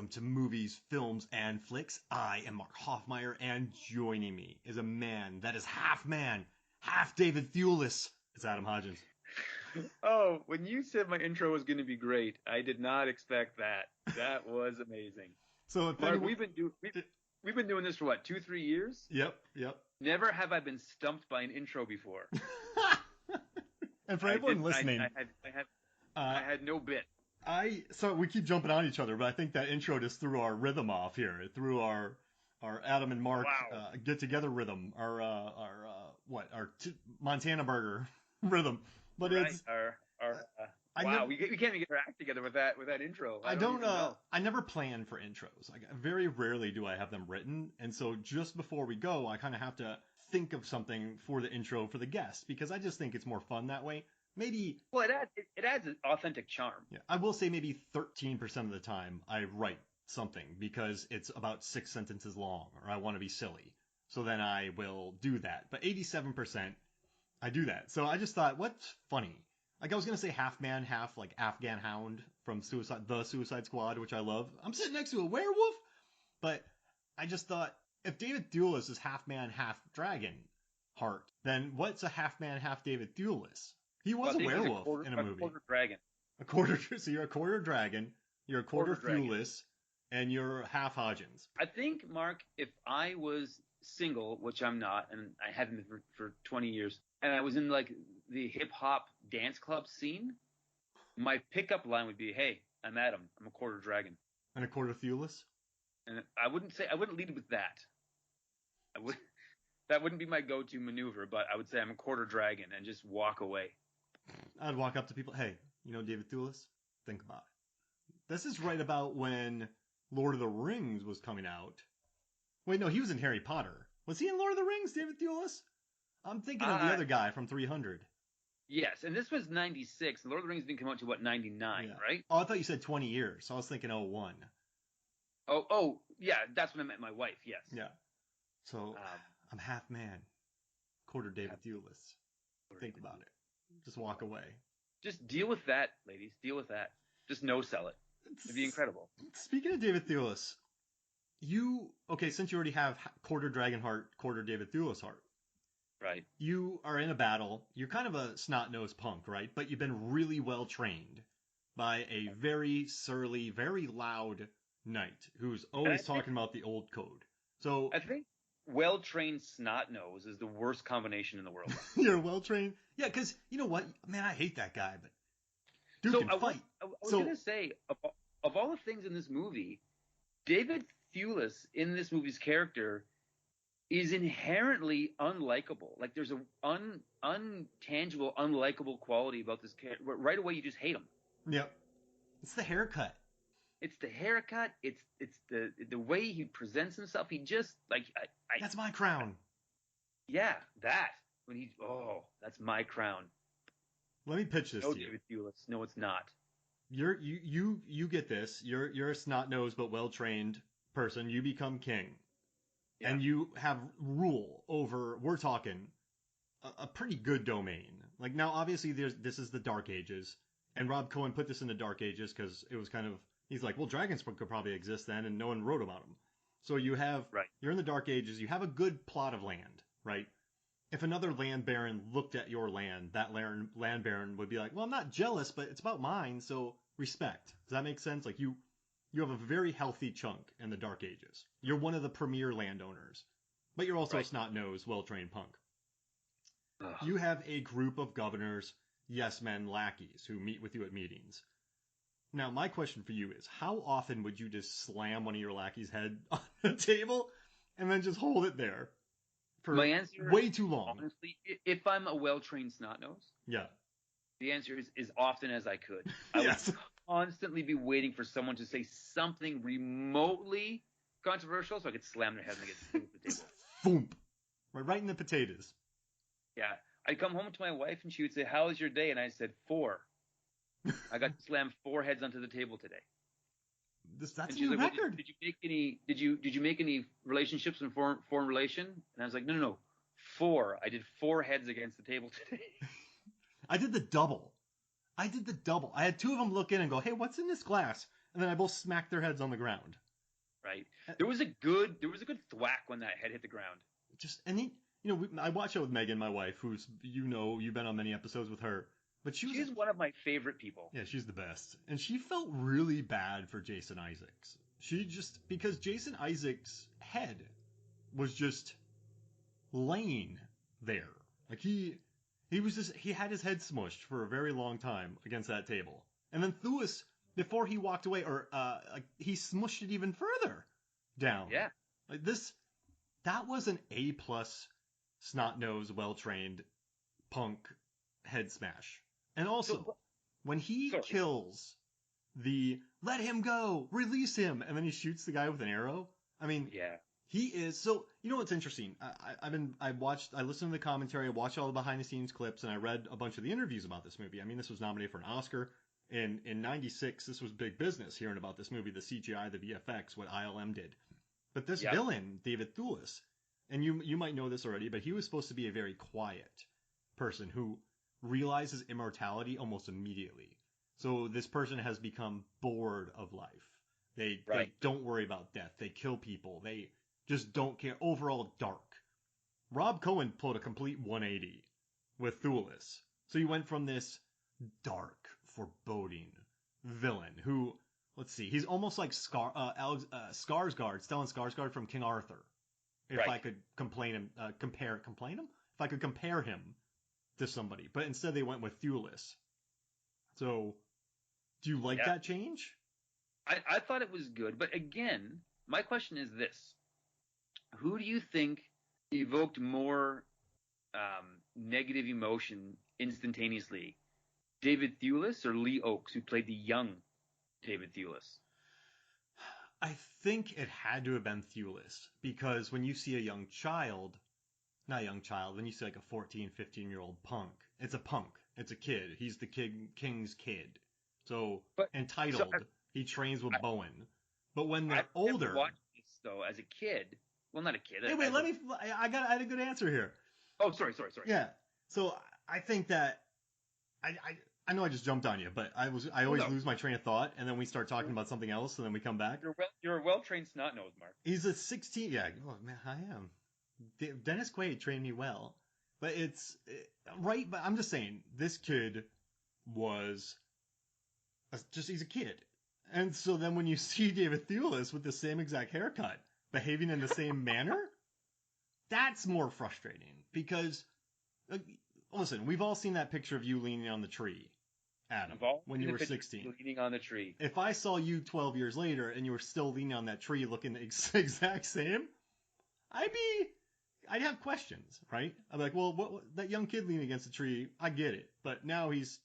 welcome to Movies, Films, and Flicks. I am Mark Hoffmeyer, and joining me is a man that is half man, half David Thewlis. It's Adam Hodgins. Oh, when you said my intro was going to be great, I did not expect that. That was amazing. So if Mark, anyone... we've been doing this for what, 2-3 years? Yep. Never have I been stumped by an intro before. And for everyone listening, I had no bit. So we keep jumping on each other, but I think that intro just threw our rhythm off here. It threw our Adam and Mark get together rhythm, our Montana burger rhythm. But right. It's we can't even get our act together with that intro. I don't know. I never plan for intros. Like very rarely do I have them written, and so just before we go, I kind of have to think of something for the intro for the guest because I just think it's more fun that way. Maybe. Well, it adds an authentic charm. Yeah, I will say maybe 13% of the time I write something because it's about 6 sentences long or I want to be silly. So then I will do that. But 87%, I do that. So I just thought, what's funny? Like I was going to say half man, half like Afghan hound from the Suicide Squad, which I love. I'm sitting next to a werewolf. But I just thought, if David Thewlis is half man, half Dragonheart, then what's a half man, half David Thewlis? He was a werewolf in a movie. A quarter dragon. So you're a quarter dragon, you're a quarter Thewlis, and you're half Hodgins. I think, Mark, if I was single, which I'm not, and I haven't been for 20 years, and I was in like the hip-hop dance club scene, my pickup line would be, hey, I'm Adam, I'm a quarter dragon. And a quarter Thewlis? And I wouldn't lead with that. That wouldn't be my go-to maneuver, but I would say I'm a quarter dragon and just walk away. I'd walk up to people, hey, you know David Thewlis? Think about it. This is right about when Lord of the Rings was coming out. Wait, no, he was in Harry Potter. Was he in Lord of the Rings, David Thewlis? I'm thinking of the other guy from 300. Yes, and this was 96. Lord of the Rings didn't come out to, 99, right? Oh, I thought you said 20 years, so I was thinking 01. Oh, yeah, that's when I met my wife, yes. Yeah. So, I'm half man, quarter David Thewlis. Think about it. Just walk away. Just deal with that, ladies. Deal with that. Just no-sell it. It'd be incredible. Speaking of David Thewlis, since you already have quarter Dragonheart, quarter David Thewlis heart. Right. You are in a battle. You're kind of a snot-nosed punk, right? But you've been really well trained by a very surly, very loud knight who's always talking about the old code. So I think well-trained snot-nose is the worst combination in the world. You're well-trained? Yeah, because you know what? Man, I hate that guy, but dude can fight. I was going to say, of all the things in this movie, David Thewlis in this movie's character is inherently unlikable. Like there's an untangible, unlikable quality about this character. Right away, you just hate him. Yep. It's the haircut. It's the haircut. It's the way he presents himself. He just like that's my crown. Yeah, that when that's my crown. Let me pitch this to you. David Thewlis. No, it's not. You get this. You're a snot-nosed but well-trained person. You become king, and you have rule over. We're talking a pretty good domain. Like now, obviously, this is the Dark Ages, and Rob Cohen put this in the Dark Ages because it was kind of. He's like, well, dragons could probably exist then, and no one wrote about them. So you're in the Dark Ages, you have a good plot of land, right? If another land baron looked at your land, that land baron would be like, well, I'm not jealous, but it's about mine, so respect. Does that make sense? Like you have a very healthy chunk in the Dark Ages. You're one of the premier landowners, but you're also a snot-nosed, well-trained punk. Ugh. You have a group of governors, yes-men, lackeys, who meet with you at meetings. Now, my question for you is, how often would you just slam one of your lackeys' head on the table and then just hold it there for way too long? Honestly, if I'm a well-trained snot-nose, the answer is as often as I could. I would constantly be waiting for someone to say something remotely controversial so I could slam their head against the table. Boom. Right in the potatoes. Yeah. I'd come home to my wife and she would say, how was your day? And I said, 4. I got slammed 4 heads onto the table today. That's a new record. Did you make any relationships in foreign relation? And I was like, no. 4. I did 4 heads against the table today. I did the double. I had 2 of them look in and go, hey, what's in this glass? and then I both smacked their heads on the ground. Right. There was a good thwack when that head hit the ground. I watch it with Megan, my wife, who's, you've been on many episodes with her, but she's one of my favorite people. Yeah, she's the best. And she felt really bad for Jason Isaacs. Because Jason Isaacs' head was just laying there. Like he had his head smushed for a very long time against that table. And then Thewlis, before he walked away, he smushed it even further down. Yeah. That was an A+ snot-nosed, well-trained punk head smash. And also, when he kills let him go, release him, and then he shoots the guy with an arrow. I mean, yeah. He is. So, you know what's interesting? I listened to the commentary, I watched all the behind the scenes clips, and I read a bunch of the interviews about this movie. I mean, this was nominated for an Oscar. In 96, this was big business, hearing about this movie, the CGI, the VFX, what ILM did. But this villain, David Thewlis, and you might know this already, but he was supposed to be a very quiet person who realizes immortality almost immediately. So this person has become bored of life. They don't worry about death. They kill people. They just don't care. Overall, dark. Rob Cohen pulled a complete 180 with Thewlis. So you went from this dark, foreboding villain who, let's see, he's almost like Skarsgård, Stellan Skarsgård from King Arthur. If I could compare him to somebody. But instead they went with Thewlis. So, do you like that change? I thought it was good. But again, my question is this. Who do you think evoked more negative emotion instantaneously? David Thewlis or Lee Oakes, who played the young David Thewlis? I think it had to have been Thewlis, because when you see a young child, when you see like a 14, 15-year-old punk, it's a punk. It's a kid. He's the king's kid. So, entitled. He trains with Bowen. But when they're older... I watched this, though, as a kid. Well, not a kid. Hey, wait, I had a good answer here. Oh, sorry. Yeah. So, I think that... I know I just jumped on you, but I always lose my train of thought, and then we start talking about something else, and then we come back. You're a well-trained snot-nosed, Mark. He's a 16... Yeah, oh, man, I am. Dennis Quaid trained me well. But right, but I'm just saying, this kid was... he's a kid. And so then when you see David Thewlis with the same exact haircut, behaving in the same manner, that's more frustrating. Because, listen, we've all seen that picture of you leaning on the tree, Adam, when you were 16. Leaning on the tree. If I saw you 12 years later and you were still leaning on that tree looking the exact same, I'd have questions, right? I'd be like, well, that young kid leaning against the tree, I get it. But now he's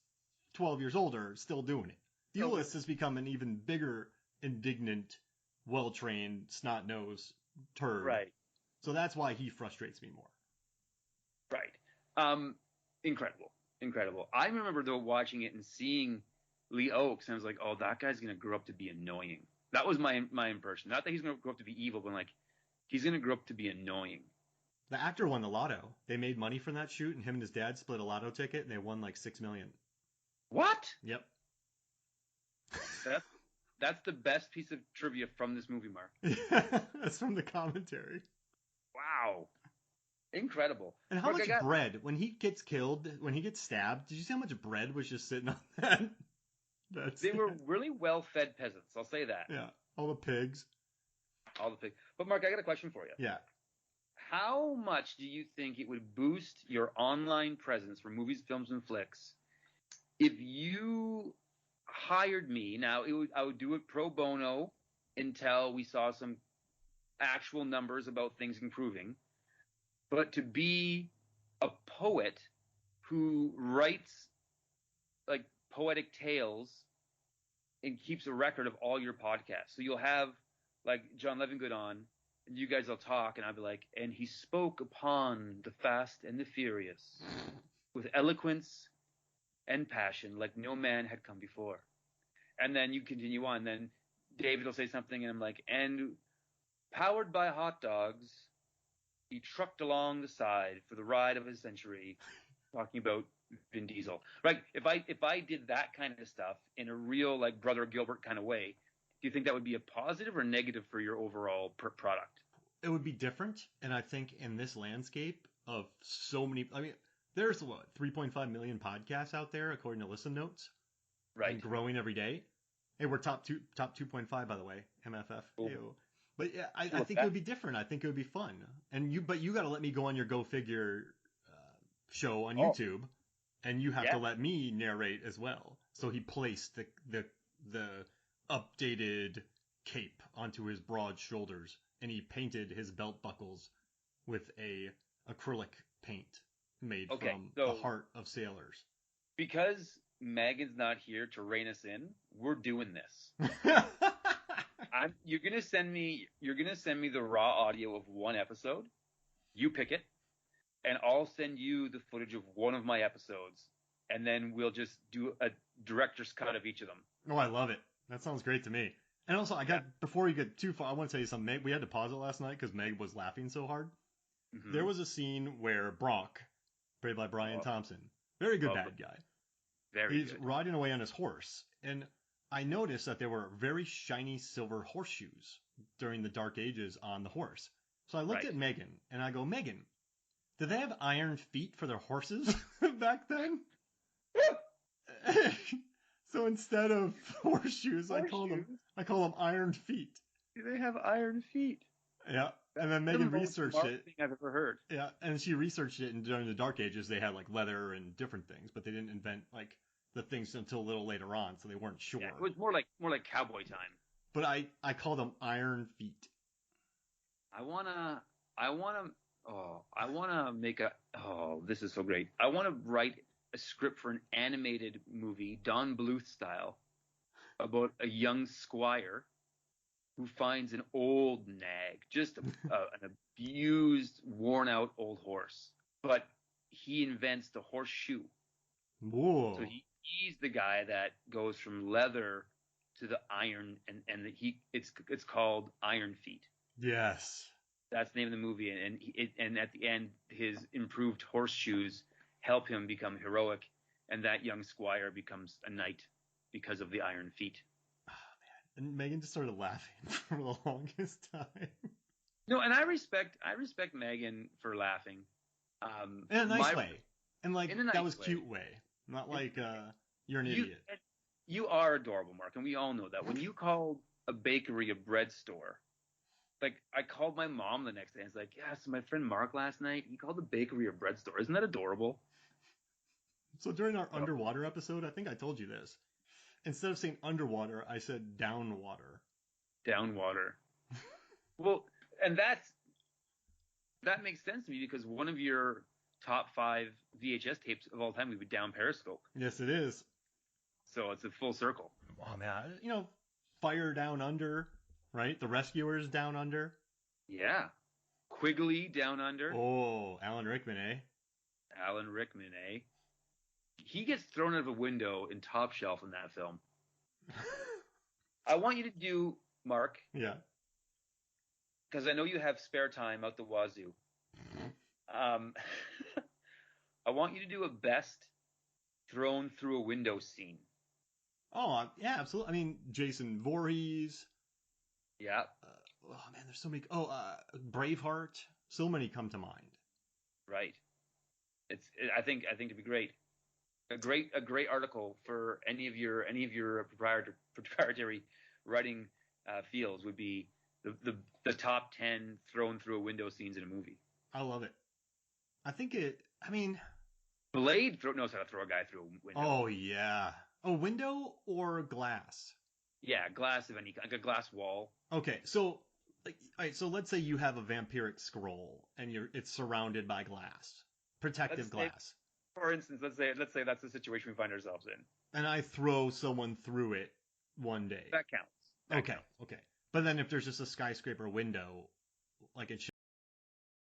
12 years older, still doing it. Thewlis has become an even bigger, indignant, well-trained, snot-nosed turd. Right. So that's why he frustrates me more. Right. Incredible. I remember, though, watching it and seeing Lee Oakes, and I was like, oh, that guy's going to grow up to be annoying. That was my impression. Not that he's going to grow up to be evil, but like, he's going to grow up to be annoying. The actor won the lotto. They made money from that shoot, and him and his dad split a lotto ticket, and they won like $6 million. What? Yep. That's the best piece of trivia from this movie, Mark. Yeah, that's from the commentary. Wow. Incredible. And how much bread, when he gets killed, when he gets stabbed, did you see how much bread was just sitting on that? They were really well-fed peasants, I'll say that. Yeah, all the pigs. But Mark, I got a question for you. Yeah. How much do you think it would boost your online presence for movies, films, and flicks if you hired me? Now, I would do it pro bono until we saw some actual numbers about things improving. But to be a poet who writes like poetic tales and keeps a record of all your podcasts. So you'll have like John Levingood on, and you guys will talk, and I'll be like, and he spoke upon the fast and the furious with eloquence and passion like no man had come before. And then you continue on. Then David will say something, and I'm like, and powered by hot dogs, he trucked along the side for the ride of a century, talking about Vin Diesel. Right? If I did that kind of stuff in a real like Brother Gilbert kind of way, Do you think that would be a positive or negative for your overall product? It would be different, and I think in this landscape of so many, I mean, there's what 3.5 million podcasts out there according to Listen Notes, Right. and growing every day. Hey, we're top 2.5 by the way, MFF. Cool. Ew. But yeah, I think it would be different. I think it would be fun. But you got to let me go on your GoFigure show on YouTube, and you have to let me narrate as well. So he placed the updated cape onto his broad shoulders, and he painted his belt buckles with a acrylic paint made from the heart of sailors. Because Megan's not here to rein us in, we're doing this. You're gonna send me the raw audio of one episode. You pick it, and I'll send you the footage of one of my episodes, and then we'll just do a director's cut of each of them. Oh, I love it. That sounds great to me. And also, before we get too far, I want to tell you something. Meg, we had to pause it last night because Meg was laughing so hard. Mm-hmm. There was a scene where Brock, played by Brian Thompson, very good bad guy, he's riding away on his horse, and I noticed that there were very shiny silver horseshoes during the Dark Ages on the horse. So I looked at Megan, and I go, Megan, did they have iron feet for their horses back then? So instead of horseshoes, I call them iron feet. Do they have iron feet? Yeah. And then Megan researched it. Thing I've ever heard. Yeah, and she researched it, and during the Dark Ages, they had like leather and different things, but they didn't invent like the things until a little later on, so they weren't sure. Yeah, it was more like cowboy time. But I call them iron feet. I wanna make this is so great. I wanna write a script for an animated movie, Don Bluth style, about a young squire who finds an old nag, just an abused, worn-out old horse. But he invents the horseshoe. Whoa. So he's the guy that goes from leather to the iron, and it's called Iron Feet. Yes. That's the name of the movie, and at the end, his improved horseshoes help him become heroic, and that young squire becomes a knight because of the iron feet. Oh man! And Megan just started laughing for the longest time. No, and I respect Megan for laughing. In a nice way, and like in a nice that was way. Cute way, not like you're an idiot. You are adorable, Mark, and we all know that. When you called a bakery a bread store, like I called my mom the next day, and it's like, yeah, so my friend Mark last night, he called the bakery a bread store. Isn't that adorable? So during our underwater episode, I think I told you this. Instead of saying underwater, I said downwater. Downwater. Well, and that makes sense to me because one of your top 5 VHS tapes of all time would be Down Periscope. Yes, it is. So it's a full circle. Oh man, Fire Down Under, right? The Rescuers Down Under. Yeah. Quigley Down Under. Oh, Alan Rickman, eh? Alan Rickman, eh? He gets thrown out of a window in Top Shelf in that film. I want you to do, Mark. Yeah. Because I know you have spare time out the wazoo. I want you to do a best thrown through a window scene. Oh, yeah, absolutely. I mean, Jason Voorhees. Yeah. Oh, man, there's so many. Oh, Braveheart. So many come to mind. Right. I think it'd be great. A great article for any of your proprietary writing fields would be the top 10 thrown through a window scenes in a movie. I love it. I think it. I mean, Blade knows how to throw a guy through a window. Oh yeah, a window or glass. Yeah, glass of any kind, like a glass wall. Okay, so all right, so let's say you have a vampiric scroll and it's surrounded by glass, protective glass. For instance, let's say that's the situation we find ourselves in. And I throw someone through it one day. That counts. Okay. But then if there's just a skyscraper window, like it